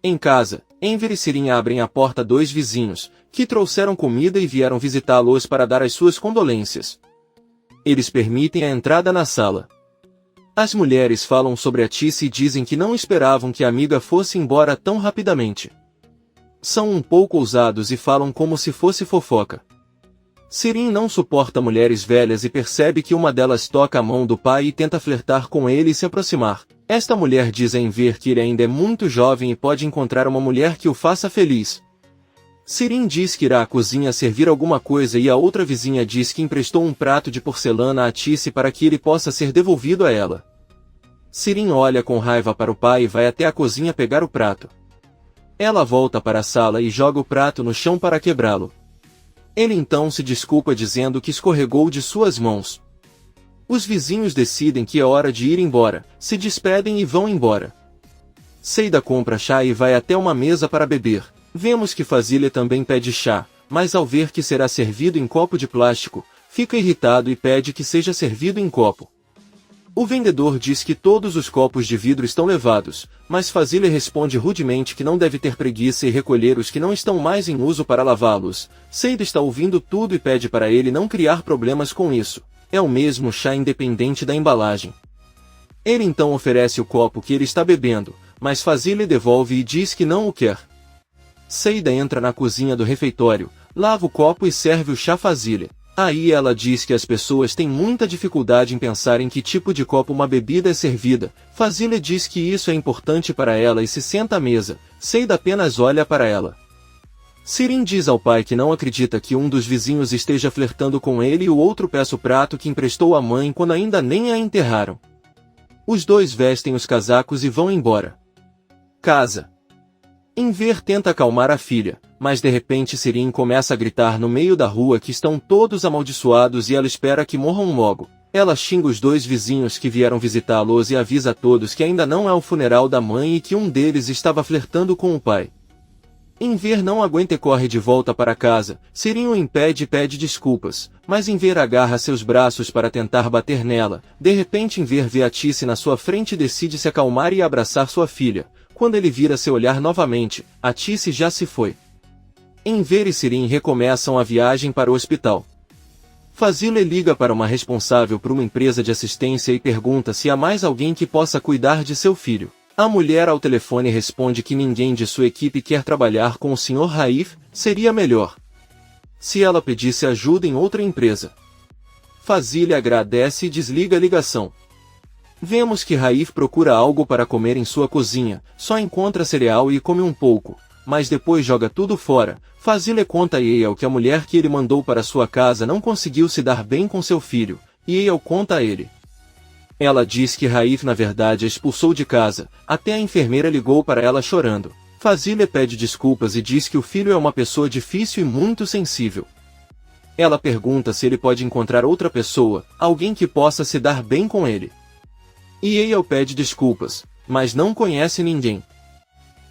Em casa, Enver e Sirin abrem a porta a dois vizinhos, que trouxeram comida e vieram visitá-los para dar as suas condolências. Eles permitem a entrada na sala. As mulheres falam sobre a Tice e dizem que não esperavam que a amiga fosse embora tão rapidamente. São um pouco ousados e falam como se fosse fofoca. Sirin não suporta mulheres velhas e percebe que uma delas toca a mão do pai e tenta flertar com ele e se aproximar. Esta mulher diz a Enver que ele ainda é muito jovem e pode encontrar uma mulher que o faça feliz. Sirin diz que irá à cozinha servir alguma coisa e a outra vizinha diz que emprestou um prato de porcelana a Tice para que ele possa ser devolvido a ela. Sirin olha com raiva para o pai e vai até a cozinha pegar o prato. Ela volta para a sala e joga o prato no chão para quebrá-lo. Ele então se desculpa dizendo que escorregou de suas mãos. Os vizinhos decidem que é hora de ir embora, se despedem e vão embora. Seida compra chá e vai até uma mesa para beber. Vemos que Fazile também pede chá, mas ao ver que será servido em copo de plástico, fica irritado e pede que seja servido em copo. O vendedor diz que todos os copos de vidro estão levados, mas Fazile responde rudemente que não deve ter preguiça e recolher os que não estão mais em uso para lavá-los. Seida está ouvindo tudo e pede para ele não criar problemas com isso. É o mesmo chá independente da embalagem. Ele então oferece o copo que ele está bebendo, mas Fazile devolve e diz que não o quer. Seida entra na cozinha do refeitório, lava o copo e serve o chá a Fazile. Aí ela diz que as pessoas têm muita dificuldade em pensar em que tipo de copo uma bebida é servida. Fazile diz que isso é importante para ela e se senta à mesa. Seida apenas olha para ela. Sirin diz ao pai que não acredita que um dos vizinhos esteja flertando com ele e o outro peça o prato que emprestou à mãe quando ainda nem a enterraram. Os dois vestem os casacos e vão embora. Casa. Enver tenta acalmar a filha, mas de repente Sirin começa a gritar no meio da rua que estão todos amaldiçoados e ela espera que morram logo. Ela xinga os dois vizinhos que vieram visitá-los e avisa a todos que ainda não é o funeral da mãe e que um deles estava flertando com o pai. Enver não aguenta e corre de volta para casa. Sirin o impede e pede desculpas, mas Enver agarra seus braços para tentar bater nela. De repente Enver vê a Tice na sua frente e decide se acalmar e abraçar sua filha. Quando ele vira seu olhar novamente, a Tice já se foi. Enver e Sirin recomeçam a viagem para o hospital. Fazile liga para uma responsável por uma empresa de assistência e pergunta se há mais alguém que possa cuidar de seu filho. A mulher ao telefone responde que ninguém de sua equipe quer trabalhar com o Sr. Raif, seria melhor se ela pedisse ajuda em outra empresa. Fazile agradece e desliga a ligação. Vemos que Raif procura algo para comer em sua cozinha, só encontra cereal e come um pouco, mas depois joga tudo fora. Fazile conta a Eyal que a mulher que ele mandou para sua casa não conseguiu se dar bem com seu filho, e Eyal conta a ele. Ela diz que Raif na verdade a expulsou de casa, até a enfermeira ligou para ela chorando. Fazile pede desculpas e diz que o filho é uma pessoa difícil e muito sensível. Ela pergunta se ele pode encontrar outra pessoa, alguém que possa se dar bem com ele. E Eyal pede desculpas, mas não conhece ninguém.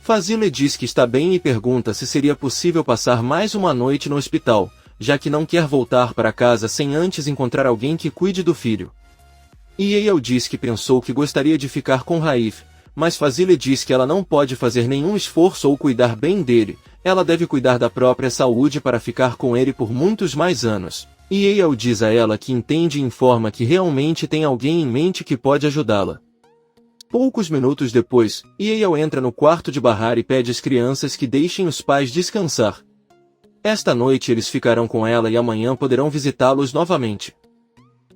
Fazile diz que está bem e pergunta se seria possível passar mais uma noite no hospital, já que não quer voltar para casa sem antes encontrar alguém que cuide do filho. E Eyal diz que pensou que gostaria de ficar com Raif, mas Fazile diz que ela não pode fazer nenhum esforço ou cuidar bem dele, ela deve cuidar da própria saúde para ficar com ele por muitos mais anos. E Eyal diz a ela que entende e informa que realmente tem alguém em mente que pode ajudá-la. Poucos minutos depois, Eyal entra no quarto de Bahar e pede às crianças que deixem os pais descansar. Esta noite eles ficarão com ela e amanhã poderão visitá-los novamente.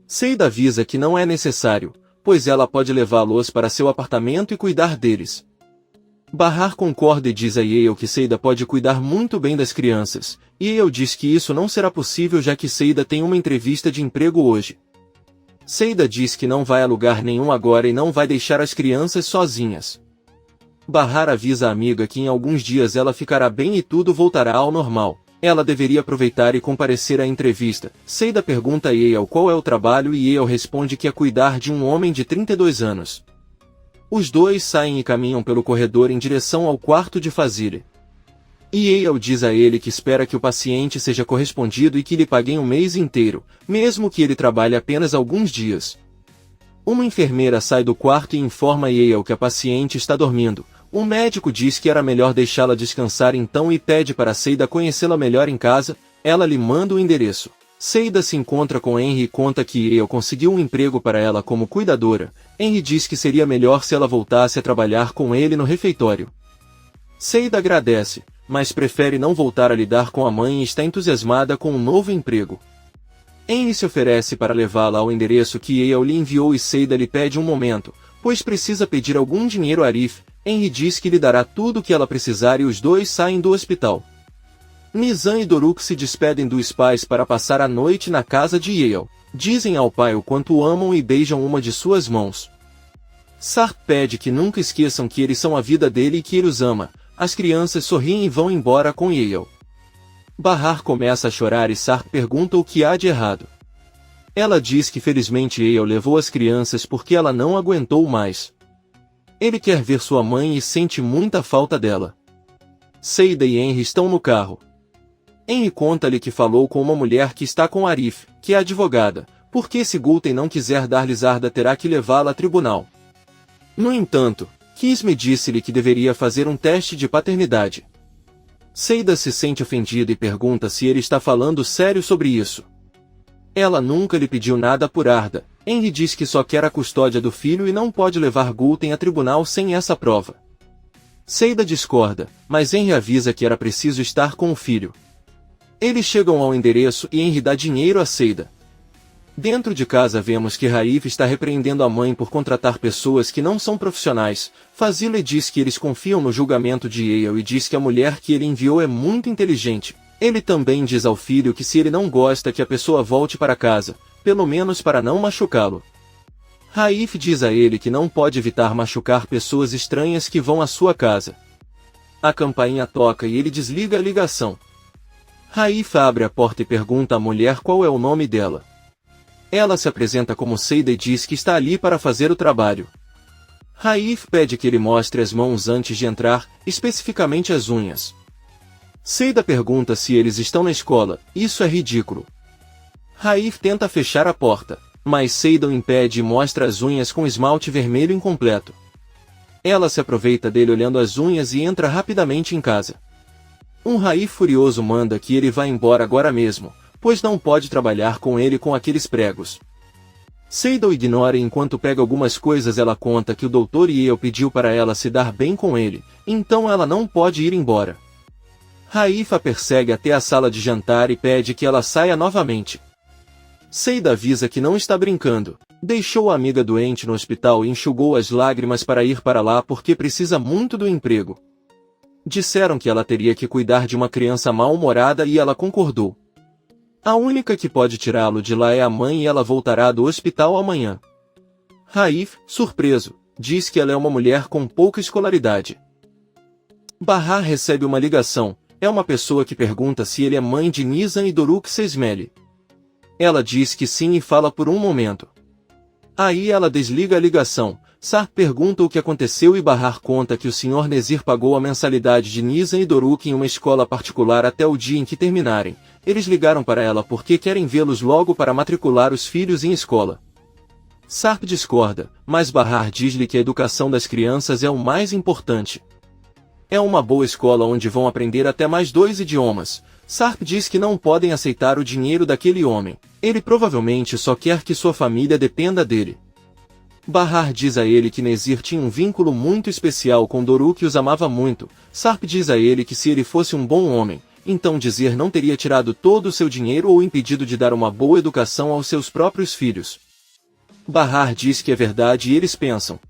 Seida avisa que não é necessário, pois ela pode levá-los para seu apartamento e cuidar deles. Bahar concorda e diz a Eyal que Seida pode cuidar muito bem das crianças, e Eyal diz que isso não será possível já que Seida tem uma entrevista de emprego hoje. Seida diz que não vai a lugar nenhum agora e não vai deixar as crianças sozinhas. Bahar avisa a amiga que em alguns dias ela ficará bem e tudo voltará ao normal. Ela deveria aproveitar e comparecer à entrevista. Seida pergunta a Eyal qual é o trabalho e Eyal responde que é cuidar de um homem de 32 anos. Os dois saem e caminham pelo corredor em direção ao quarto de Fazile. E Eyal diz a ele que espera que o paciente seja correspondido e que lhe paguem um mês inteiro, mesmo que ele trabalhe apenas alguns dias. Uma enfermeira sai do quarto e informa a Eyal que a paciente está dormindo. O médico diz que era melhor deixá-la descansar então e pede para Seida conhecê-la melhor em casa. Ela lhe manda o endereço. Seida se encontra com Henry e conta que Yale conseguiu um emprego para ela como cuidadora. Henry diz que seria melhor se ela voltasse a trabalhar com ele no refeitório. Seida agradece, mas prefere não voltar a lidar com a mãe e está entusiasmada com um novo emprego. Henry se oferece para levá-la ao endereço que Yale lhe enviou e Seida lhe pede um momento, pois precisa pedir algum dinheiro a Arif. Henry diz que lhe dará tudo o que ela precisar e os dois saem do hospital. Nizam e Doruk se despedem dos pais para passar a noite na casa de Yale. Dizem ao pai o quanto o amam e beijam uma de suas mãos. Sarp pede que nunca esqueçam que eles são a vida dele e que ele os ama. As crianças sorriem e vão embora com Yale. Bahar começa a chorar e Sarp pergunta o que há de errado. Ela diz que felizmente Yale levou as crianças porque ela não aguentou mais. Ele quer ver sua mãe e sente muita falta dela. Seida e Henry estão no carro. Henry conta-lhe que falou com uma mulher que está com Arif, que é advogada, porque se Gulten não quiser dar-lhes Arda terá que levá-la a tribunal. No entanto, Kisme disse-lhe que deveria fazer um teste de paternidade. Seida se sente ofendida e pergunta se ele está falando sério sobre isso. Ela nunca lhe pediu nada por Arda. Henry diz que só quer a custódia do filho e não pode levar Gulten a tribunal sem essa prova. Seida discorda, mas Henry avisa que era preciso estar com o filho. Eles chegam ao endereço e Henry dá dinheiro a Seida. Dentro de casa vemos que Raif está repreendendo a mãe por contratar pessoas que não são profissionais. Fazile diz que eles confiam no julgamento de Yale e diz que a mulher que ele enviou é muito inteligente. Ele também diz ao filho que se ele não gosta que a pessoa volte para casa, pelo menos para não machucá-lo. Raif diz a ele que não pode evitar machucar pessoas estranhas que vão à sua casa. A campainha toca e ele desliga a ligação. Raif abre a porta e pergunta à mulher qual é o nome dela. Ela se apresenta como Seida e diz que está ali para fazer o trabalho. Raif pede que ele mostre as mãos antes de entrar, especificamente as unhas. Seida pergunta se eles estão na escola. Isso é ridículo. Raif tenta fechar a porta, mas Seida o impede e mostra as unhas com esmalte vermelho incompleto. Ela se aproveita dele olhando as unhas e entra rapidamente em casa. Um Raif furioso manda que ele vá embora agora mesmo, pois não pode trabalhar com ele com aqueles pregos. Seida o ignora e enquanto pega algumas coisas ela conta que o Dr. Yale pediu para ela se dar bem com ele, então ela não pode ir embora. Raif a persegue até a sala de jantar e pede que ela saia novamente. Seida avisa que não está brincando. Deixou a amiga doente no hospital e enxugou as lágrimas para ir para lá porque precisa muito do emprego. Disseram que ela teria que cuidar de uma criança mal-humorada e ela concordou. A única que pode tirá-lo de lá é a mãe e ela voltará do hospital amanhã. Raif, surpreso, diz que ela é uma mulher com pouca escolaridade. Bahar recebe uma ligação. É uma pessoa que pergunta se ele é mãe de Nizam e Doruk Sesmele. Ela diz que sim e fala por um momento. Aí ela desliga a ligação. Sarp pergunta o que aconteceu e Bahar conta que o Sr. Nezir pagou a mensalidade de Nizam e Doruk em uma escola particular até o dia em que terminarem. Eles ligaram para ela porque querem vê-los logo para matricular os filhos em escola. Sarp discorda, mas Bahar diz-lhe que a educação das crianças é o mais importante. É uma boa escola onde vão aprender até mais 2 idiomas. Sarp diz que não podem aceitar o dinheiro daquele homem. Ele provavelmente só quer que sua família dependa dele. Bahar diz a ele que Nezir tinha um vínculo muito especial com Doruk e os amava muito. Sarp diz a ele que se ele fosse um bom homem, então Nezir não teria tirado todo o seu dinheiro ou impedido de dar uma boa educação aos seus próprios filhos. Bahar diz que é verdade e eles pensam.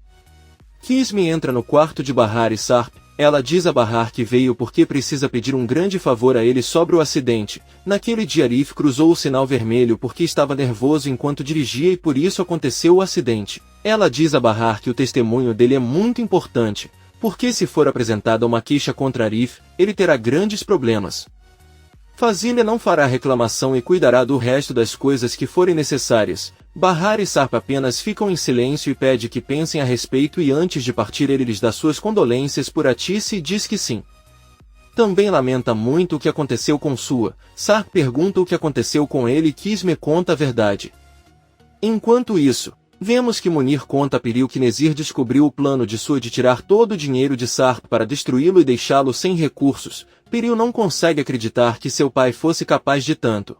Kisme entra no quarto de Bahar e Sarp. Ela diz a Bahar que veio porque precisa pedir um grande favor a ele sobre o acidente. Naquele dia Arif cruzou o sinal vermelho porque estava nervoso enquanto dirigia e por isso aconteceu o acidente. Ela diz a Bahar que o testemunho dele é muito importante, porque se for apresentada uma queixa contra Arif, ele terá grandes problemas. Fazilha não fará reclamação e cuidará do resto das coisas que forem necessárias. Bahar e Sarp apenas ficam em silêncio e pede que pensem a respeito e antes de partir ele lhes dá suas condolências por Atice e diz que sim. Também lamenta muito o que aconteceu com Sua. Sarp pergunta o que aconteceu com ele e Kisme conta a verdade. Enquanto isso, Vemos que Munir conta a Piril que Nezir descobriu o plano de Sua de tirar todo o dinheiro de Sarp para destruí-lo e deixá-lo sem recursos. Piril não consegue acreditar que seu pai fosse capaz de tanto.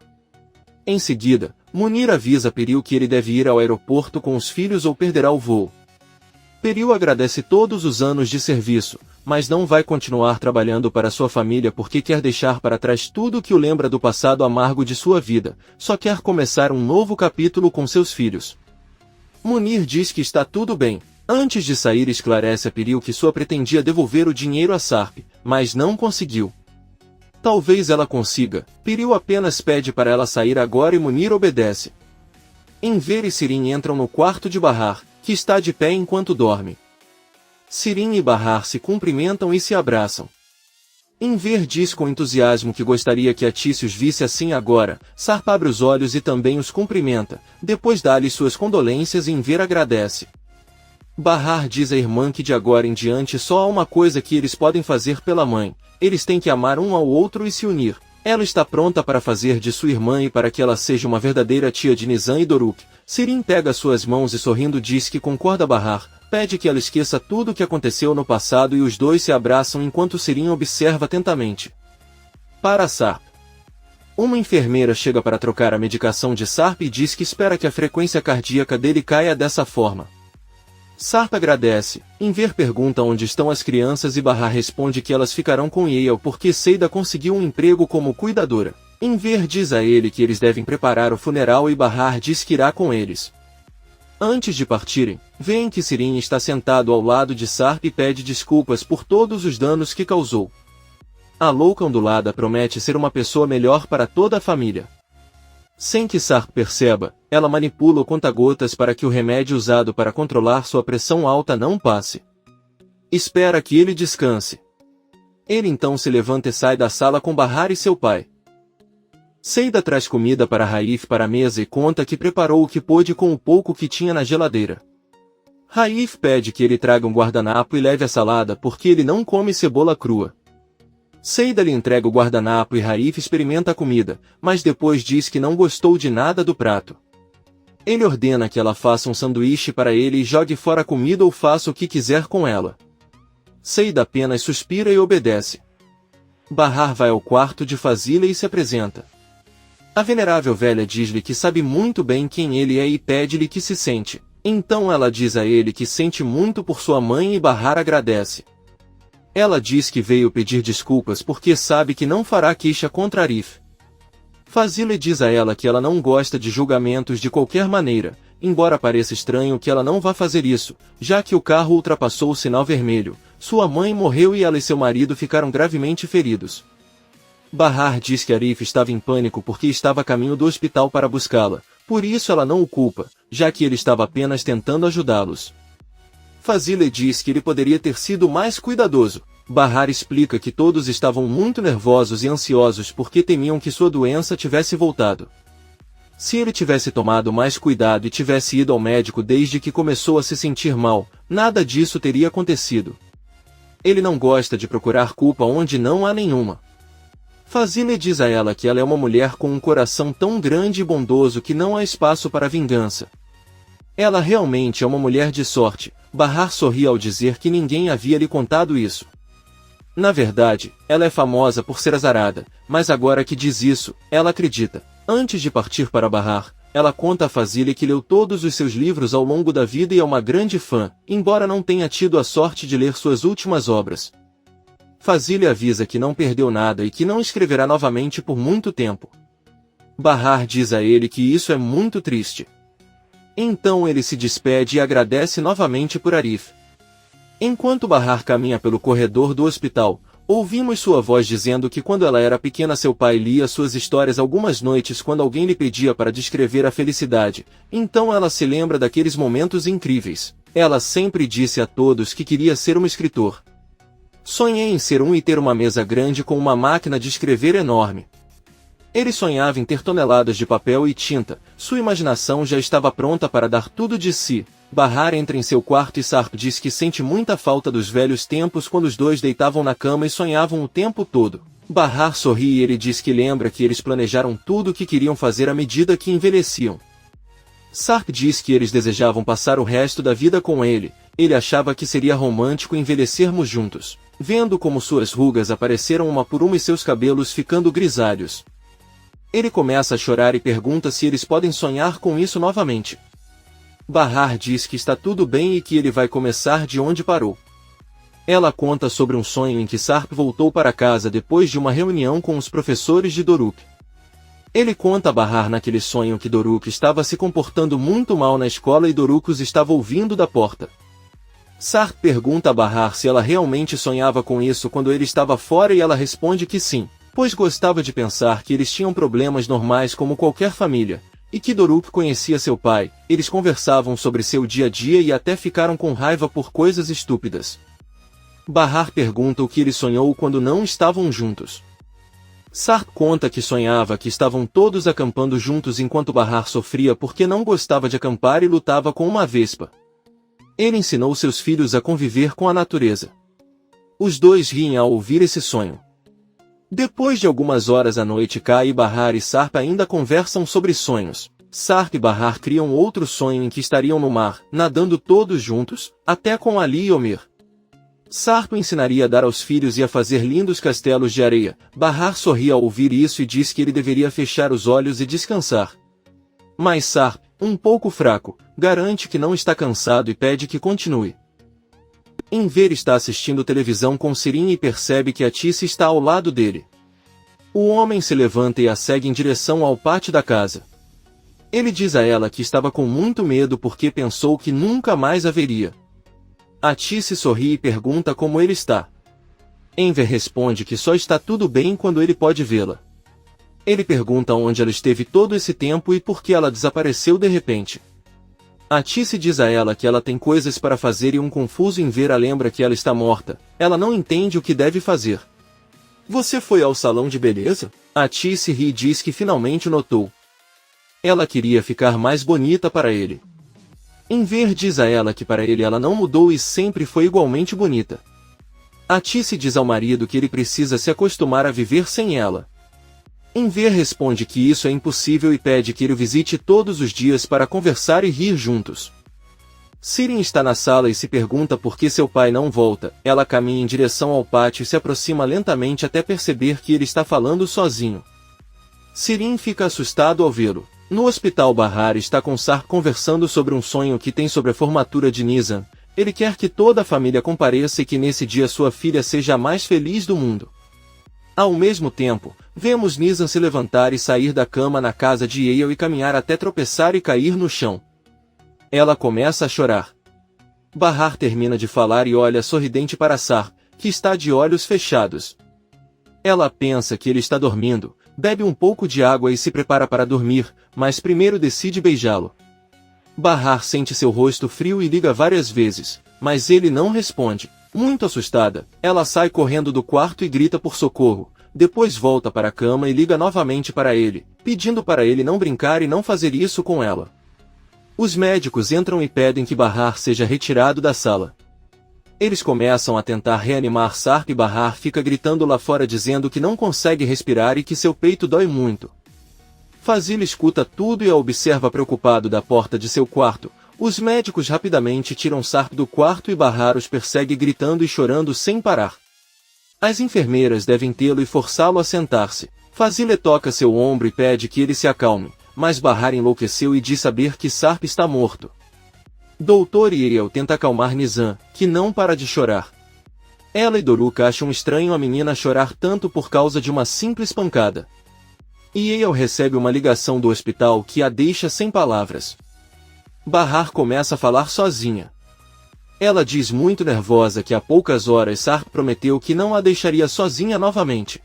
Em seguida, Munir avisa Piril que ele deve ir ao aeroporto com os filhos ou perderá o voo. Piril agradece todos os anos de serviço, mas não vai continuar trabalhando para sua família porque quer deixar para trás tudo que o lembra do passado amargo de sua vida, só quer começar um novo capítulo com seus filhos. Munir diz que está tudo bem. Antes de sair esclarece a Piril que sua pretendia devolver o dinheiro a Sarp, mas não conseguiu. Talvez ela consiga. Piril apenas pede para ela sair agora e Munir obedece. Enver e Sirin entram no quarto de Bahar, que está de pé enquanto dorme. Sirin e Bahar se cumprimentam e se abraçam. Enver diz com entusiasmo que gostaria que Atícios visse assim agora. Sarp abre os olhos e também os cumprimenta, depois dá-lhe suas condolências e Enver agradece. Bahar diz à irmã que de agora em diante só há uma coisa que eles podem fazer pela mãe, eles têm que amar um ao outro e se unir. Ela está pronta para fazer de sua irmã e para que ela seja uma verdadeira tia de Nizam e Doruk. Sirin pega suas mãos e sorrindo diz que concorda. Bahar pede que ela esqueça tudo o que aconteceu no passado e os dois se abraçam enquanto Sirin observa atentamente. Para Sarp. Uma enfermeira chega para trocar a medicação de Sarp e diz que espera que a frequência cardíaca dele caia dessa forma. Sarp agradece. Enver pergunta onde estão as crianças e Bahar responde que elas ficarão com Yale porque Seida conseguiu um emprego como cuidadora. Enver diz a ele que eles devem preparar o funeral e Bahar diz que irá com eles. Antes de partirem, veem que Sirin está sentado ao lado de Sarp e pede desculpas por todos os danos que causou. A louca ondulada promete ser uma pessoa melhor para toda a família. Sem que Sarp perceba, ela manipula o conta-gotas para que o remédio usado para controlar sua pressão alta não passe. Espera que ele descanse. Ele então se levanta e sai da sala com Bahar e seu pai. Seida traz comida para Raif para a mesa e conta que preparou o que pôde com o pouco que tinha na geladeira. Raif pede que ele traga um guardanapo e leve a salada porque ele não come cebola crua. Seida lhe entrega o guardanapo e Raif experimenta a comida, mas depois diz que não gostou de nada do prato. Ele ordena que ela faça um sanduíche para ele e jogue fora a comida ou faça o que quiser com ela. Seida apenas suspira e obedece. Bahar vai ao quarto de Fazila e se apresenta. A venerável velha diz-lhe que sabe muito bem quem ele é e pede-lhe que se sente. Então ela diz a ele que sente muito por sua mãe e Bahar agradece. Ela diz que veio pedir desculpas porque sabe que não fará queixa contra Arif. Fazila diz a ela que ela não gosta de julgamentos de qualquer maneira, embora pareça estranho que ela não vá fazer isso, já que o carro ultrapassou o sinal vermelho, sua mãe morreu e ela e seu marido ficaram gravemente feridos. Bahar diz que Arif estava em pânico porque estava a caminho do hospital para buscá-la, por isso ela não o culpa, já que ele estava apenas tentando ajudá-los. Fazila diz que ele poderia ter sido mais cuidadoso. Bahar explica que todos estavam muito nervosos e ansiosos porque temiam que sua doença tivesse voltado. Se ele tivesse tomado mais cuidado e tivesse ido ao médico desde que começou a se sentir mal, nada disso teria acontecido. Ele não gosta de procurar culpa onde não há nenhuma. Fazila diz a ela que ela é uma mulher com um coração tão grande e bondoso que não há espaço para vingança. Ela realmente é uma mulher de sorte. Bahar sorri ao dizer que ninguém havia lhe contado isso. Na verdade, ela é famosa por ser azarada, mas agora que diz isso, ela acredita. Antes de partir para Bahar, ela conta a Fazila que leu todos os seus livros ao longo da vida e é uma grande fã, embora não tenha tido a sorte de ler suas últimas obras. Fazila avisa que não perdeu nada e que não escreverá novamente por muito tempo. Bahar diz a ele que isso é muito triste. Então ele se despede e agradece novamente por Arif. Enquanto Bahar caminha pelo corredor do hospital, ouvimos sua voz dizendo que quando ela era pequena seu pai lia suas histórias algumas noites quando alguém lhe pedia para descrever a felicidade, então ela se lembra daqueles momentos incríveis. Ela sempre disse a todos que queria ser um escritor. Sonhei em ser um e ter uma mesa grande com uma máquina de escrever enorme. Ele sonhava em ter toneladas de papel e tinta, sua imaginação já estava pronta para dar tudo de si. Bahar entra em seu quarto e Sarp diz que sente muita falta dos velhos tempos quando os dois deitavam na cama e sonhavam o tempo todo. Bahar sorri e ele diz que lembra que eles planejaram tudo o que queriam fazer à medida que envelheciam. Sarp diz que eles desejavam passar o resto da vida com ele. Ele achava que seria romântico envelhecermos juntos, vendo como suas rugas apareceram uma por uma e seus cabelos ficando grisalhos. Ele começa a chorar e pergunta se eles podem sonhar com isso novamente. Bahar diz que está tudo bem e que ele vai começar de onde parou. Ela conta sobre um sonho em que Sarp voltou para casa depois de uma reunião com os professores de Doruk. Ele conta a Bahar naquele sonho que Doruk estava se comportando muito mal na escola e Doruk os estava ouvindo da porta. Sarp pergunta a Bahar se ela realmente sonhava com isso quando ele estava fora e ela responde que sim, pois gostava de pensar que eles tinham problemas normais como qualquer família, e que Doruk conhecia seu pai. Eles conversavam sobre seu dia a dia e até ficaram com raiva por coisas estúpidas. Bahar pergunta o que ele sonhou quando não estavam juntos. Sarp conta que sonhava que estavam todos acampando juntos enquanto Bahar sofria porque não gostava de acampar e lutava com uma vespa. Ele ensinou seus filhos a conviver com a natureza. Os dois riem ao ouvir esse sonho. Depois de algumas horas a noite cai e Bahar e Sarp ainda conversam sobre sonhos. Sarp e Bahar criam outro sonho em que estariam no mar, nadando todos juntos, até com Ali e Omer. Sarp ensinaria a dar aos filhos e a fazer lindos castelos de areia. Bahar sorri ao ouvir isso e diz que ele deveria fechar os olhos e descansar. Mas Sarp, um pouco fraco, garante que não está cansado e pede que continue. Enver está assistindo televisão com Sirin e percebe que a Tice está ao lado dele. O homem se levanta e a segue em direção ao pátio da casa. Ele diz a ela que estava com muito medo porque pensou que nunca mais a veria. A Tice sorri e pergunta como ele está. Enver responde que só está tudo bem quando ele pode vê-la. Ele pergunta onde ela esteve todo esse tempo e por que ela desapareceu de repente. A Tice diz a ela que ela tem coisas para fazer e confuso Enver a lembra que ela está morta. Ela não entende o que deve fazer. Você foi ao salão de beleza? A Tice ri e diz que finalmente notou. Ela queria ficar mais bonita para ele. Enver diz a ela que para ele ela não mudou e sempre foi igualmente bonita. A Tice diz ao marido que ele precisa se acostumar a viver sem ela. Enver responde que isso é impossível e pede que ele o visite todos os dias para conversar e rir juntos. Sirin está na sala e se pergunta por que seu pai não volta. Ela caminha em direção ao pátio e se aproxima lentamente até perceber que ele está falando sozinho. Sirin fica assustado ao vê-lo. No hospital Bahar está com Sarp conversando sobre um sonho que tem sobre a formatura de Nizam. Ele quer que toda a família compareça e que nesse dia sua filha seja a mais feliz do mundo. Ao mesmo tempo, vemos Nizam se levantar e sair da cama na casa de Yale e caminhar até tropeçar e cair no chão. Ela começa a chorar. Bahar termina de falar e olha sorridente para Sarp, que está de olhos fechados. Ela pensa que ele está dormindo, bebe um pouco de água e se prepara para dormir, mas primeiro decide beijá-lo. Bahar sente seu rosto frio e liga várias vezes, mas ele não responde. Muito assustada, ela sai correndo do quarto e grita por socorro, depois volta para a cama e liga novamente para ele, pedindo para ele não brincar e não fazer isso com ela. Os médicos entram e pedem que Bahar seja retirado da sala. Eles começam a tentar reanimar Sarp e Bahar fica gritando lá fora dizendo que não consegue respirar e que seu peito dói muito. Fazil escuta tudo e a observa preocupado da porta de seu quarto. Os médicos rapidamente tiram Sarp do quarto e Bahar os persegue gritando e chorando sem parar. As enfermeiras devem tê-lo e forçá-lo a sentar-se. Fazil toca seu ombro e pede que ele se acalme, mas Bahar enlouqueceu e diz saber que Sarp está morto. Dr. Yale tenta acalmar Nizam, que não para de chorar. Ela e Doruk acham estranho a menina chorar tanto por causa de uma simples pancada. Yale recebe uma ligação do hospital que a deixa sem palavras. Bahar começa a falar sozinha. Ela diz muito nervosa que há poucas horas Sarp prometeu que não a deixaria sozinha novamente.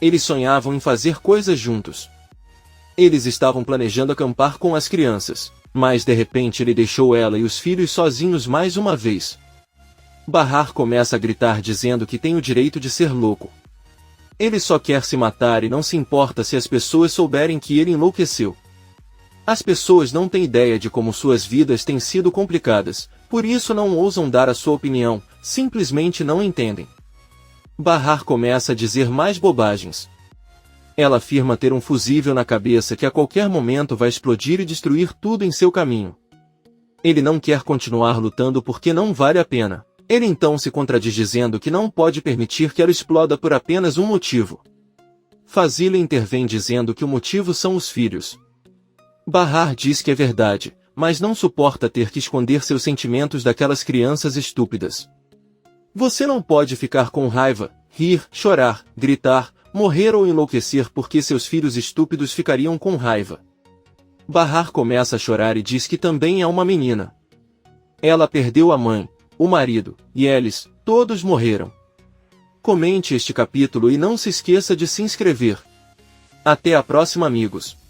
Eles sonhavam em fazer coisas juntos. Eles estavam planejando acampar com as crianças, mas de repente ele deixou ela e os filhos sozinhos mais uma vez. Bahar começa a gritar dizendo que tem o direito de ser louco. Ele só quer se matar e não se importa se as pessoas souberem que ele enlouqueceu. As pessoas não têm ideia de como suas vidas têm sido complicadas, por isso não ousam dar a sua opinião, simplesmente não entendem. Bahar começa a dizer mais bobagens. Ela afirma ter um fusível na cabeça que a qualquer momento vai explodir e destruir tudo em seu caminho. Ele não quer continuar lutando porque não vale a pena. Ele então se contradiz dizendo que não pode permitir que ela exploda por apenas um motivo. Fazila intervém dizendo que o motivo são os filhos. Bahar diz que é verdade, mas não suporta ter que esconder seus sentimentos daquelas crianças estúpidas. Você não pode ficar com raiva, rir, chorar, gritar, morrer ou enlouquecer porque seus filhos estúpidos ficariam com raiva. Bahar começa a chorar e diz que também é uma menina. Ela perdeu a mãe, o marido, e eles, todos morreram. Comente este capítulo e não se esqueça de se inscrever. Até a próxima, amigos.